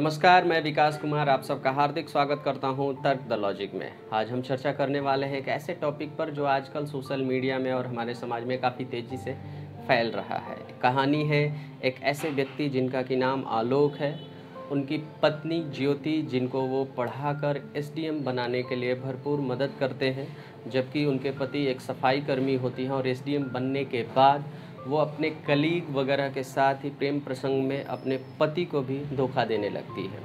नमस्कार, मैं विकास कुमार आप सबका हार्दिक स्वागत करता हूं तर्क द लॉजिक में। आज हम चर्चा करने वाले हैं एक ऐसे टॉपिक पर जो आजकल सोशल मीडिया में और हमारे समाज में काफ़ी तेज़ी से फैल रहा है। कहानी है एक ऐसे व्यक्ति जिनका कि नाम आलोक है, उनकी पत्नी ज्योति, जिनको वो पढ़ाकर एसडीएम बनाने के लिए भरपूर मदद करते हैं, जबकि उनके पति एक सफाई कर्मी होती हैं और एसडीएम बनने के बाद वो अपने कलीग वगैरह के साथ ही प्रेम प्रसंग में अपने पति को भी धोखा देने लगती है।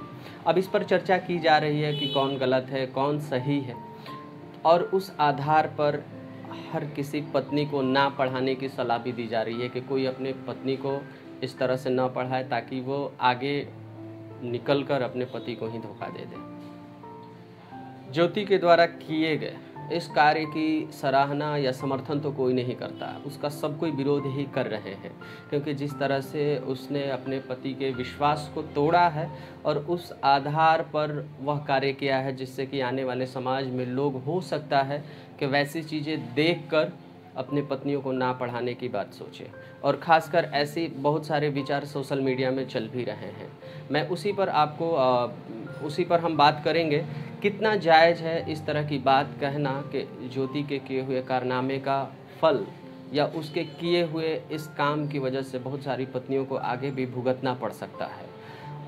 अब इस पर चर्चा की जा रही है कि कौन गलत है, कौन सही है, और उस आधार पर हर किसी पत्नी को ना पढ़ाने की सलाह भी दी जा रही है कि कोई अपने पत्नी को इस तरह से ना पढ़ाए ताकि वो आगे निकलकर अपने पति को ही धोखा दे दे। ज्योति के द्वारा किए गए इस कार्य की सराहना या समर्थन तो कोई नहीं करता, उसका सब कोई विरोध ही कर रहे हैं, क्योंकि जिस तरह से उसने अपने पति के विश्वास को तोड़ा है और उस आधार पर वह कार्य किया है जिससे कि आने वाले समाज में लोग हो सकता है कि वैसी चीज़ें देखकर अपने पत्नियों को ना पढ़ाने की बात सोचें, और ख़ासकर ऐसे बहुत सारे विचार सोशल मीडिया में चल भी रहे हैं। मैं उसी पर हम बात करेंगे, कितना जायज़ है इस तरह की बात कहना कि ज्योति के किए हुए कारनामे का फल या उसके किए हुए इस काम की वजह से बहुत सारी पत्नियों को आगे भी भुगतना पड़ सकता है।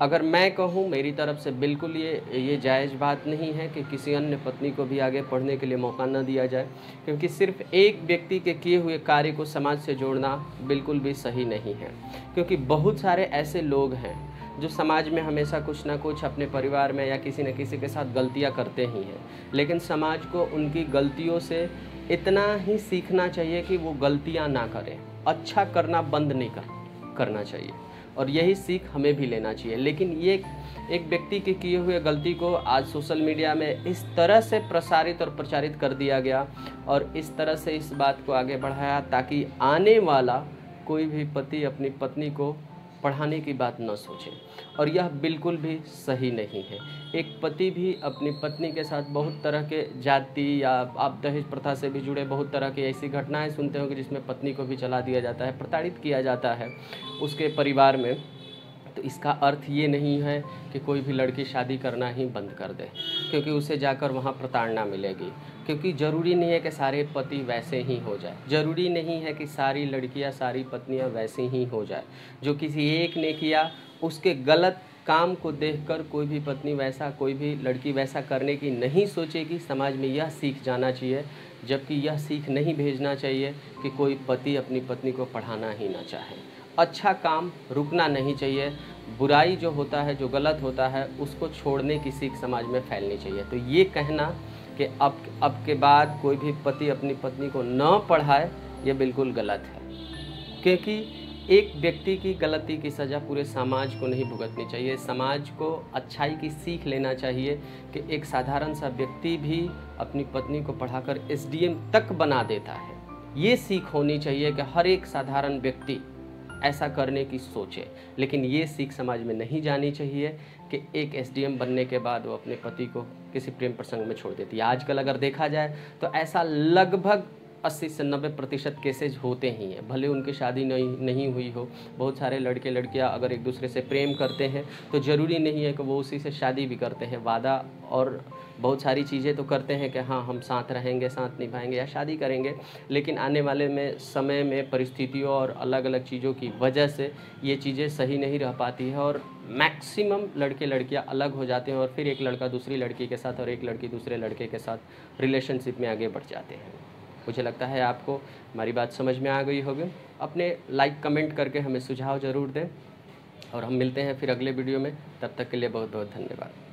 अगर मैं कहूँ मेरी तरफ से बिल्कुल ये जायज़ बात नहीं है कि किसी अन्य पत्नी को भी आगे पढ़ने के लिए मौका न दिया जाए, क्योंकि सिर्फ एक व्यक्ति के किए हुए कार्य को समाज से जोड़ना बिल्कुल भी सही नहीं है। क्योंकि बहुत सारे ऐसे लोग हैं जो समाज में हमेशा कुछ ना कुछ अपने परिवार में या किसी न किसी के साथ गलतियां करते ही हैं, लेकिन समाज को उनकी गलतियों से इतना ही सीखना चाहिए कि वो गलतियां ना करें, अच्छा करना बंद नहीं करना चाहिए, और यही सीख हमें भी लेना चाहिए। लेकिन ये एक व्यक्ति के किए हुए गलती को आज सोशल मीडिया में इस तरह से प्रसारित और प्रचारित कर दिया गया और इस तरह से इस बात को आगे बढ़ाया ताकि आने वाला कोई भी पति अपनी पत्नी को पढ़ाने की बात न सोचे, और यह बिल्कुल भी सही नहीं है। एक पति भी अपनी पत्नी के साथ बहुत तरह के जाति या आप दहेज प्रथा से भी जुड़े बहुत तरह की ऐसी घटनाएं सुनते होंगे जिसमें पत्नी को भी जला दिया जाता है, प्रताड़ित किया जाता है उसके परिवार में। तो इसका अर्थ ये नहीं है कि कोई भी लड़की शादी करना ही बंद कर दे क्योंकि उसे जाकर वहाँ प्रताड़ना मिलेगी, क्योंकि ज़रूरी नहीं है कि सारे पति वैसे ही हो जाए, ज़रूरी नहीं है कि सारी लड़कियाँ सारी पत्नियाँ वैसे ही हो जाए। जो किसी एक ने किया उसके गलत काम को देखकर कोई भी पत्नी वैसा, कोई भी लड़की वैसा करने की नहीं सोचेगी। समाज में यह सीख जाना चाहिए, जबकि यह सीख नहीं भेजना चाहिए कि कोई पति अपनी पत्नी को पढ़ाना ही ना चाहे। अच्छा काम रुकना नहीं चाहिए, बुराई जो होता है, जो गलत होता है, उसको छोड़ने की सीख समाज में फैलनी चाहिए। तो ये कहना कि अब के बाद कोई भी पति अपनी पत्नी को न पढ़ाए, ये बिल्कुल गलत है, क्योंकि एक व्यक्ति की गलती की सज़ा पूरे समाज को नहीं भुगतनी चाहिए। समाज को अच्छाई की सीख लेना चाहिए कि एक साधारण सा व्यक्ति भी अपनी पत्नी को पढ़ाकर एसडीएम तक बना देता है। ये सीख होनी चाहिए कि हर एक साधारण व्यक्ति ऐसा करने की सोचे, लेकिन ये सीख समाज में नहीं जानी चाहिए कि एक एसडीएम बनने के बाद वो अपने पति को किसी प्रेम प्रसंग में छोड़ देती है। आजकल अगर देखा जाए तो ऐसा लगभग 80 से 90% केसेज होते ही हैं, भले उनकी शादी नहीं हुई हो। बहुत सारे लड़के लड़कियां अगर एक दूसरे से प्रेम करते हैं तो ज़रूरी नहीं है कि वो उसी से शादी भी करते हैं, वादा और बहुत सारी चीज़ें तो करते हैं कि हाँ हम साथ रहेंगे, साथ निभाएंगे या शादी करेंगे, लेकिन आने वाले में समय में परिस्थितियों और अलग अलग चीज़ों की वजह से ये चीज़ें सही नहीं रह पाती है और मैक्सिमम लड़के लड़कियां अलग हो जाते हैं और फिर एक लड़का दूसरी लड़की के साथ और एक लड़की दूसरे लड़के के साथ रिलेशनशिप में आगे बढ़ जाते हैं। मुझे लगता है आपको हमारी बात समझ में आ गई होगी। अपने लाइक कमेंट करके हमें सुझाव ज़रूर दें और हम मिलते हैं फिर अगले वीडियो में। तब तक के लिए बहुत बहुत धन्यवाद।